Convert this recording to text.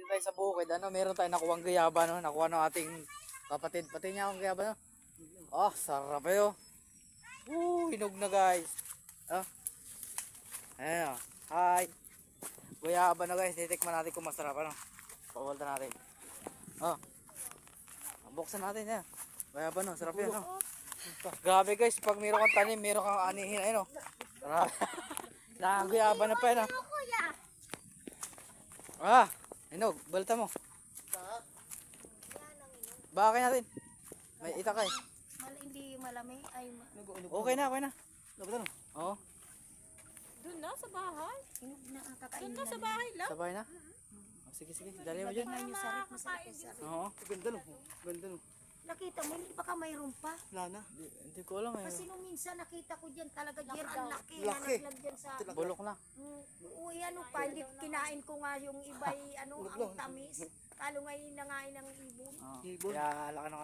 dito tayo sa bukid, meron tayong nakuhang gayaba, nakuha ng ating kapatid. Pati niya akong gayaba, Oh, sarap yun. Hinog na guys. Ayan, hi. Gayaba na guys, titikman natin kung masarap, Pawalta natin. Buksan natin yan. Gayaba sarap yun, Grabe guys, pag meron kang tanim, meron kang anihin, Grabe. Nakagayaba na pa yun, hinog, balta mo. Bakit natin? May itakay. Hindi malamig. Okay na, okay na. Oo. Doon na sa bahay. Hinog na ang kakain Doon na sa bahay lang. Sabay na? Sige, dali mo dyan. Oo. Ganda no. Nakita mo, hindi baka mayroon pa. Wala na. Hindi ko alam Kasi nung minsan nakita ko dyan talaga dyan, Laki ang daw. laki. Laki. Nalaglag dyan sa... Bulok na. Uy, pa, hindi kinain ko nga yung iba'y, ang tamis. Talo ngayon nangain ng ibon. Kaya laki ng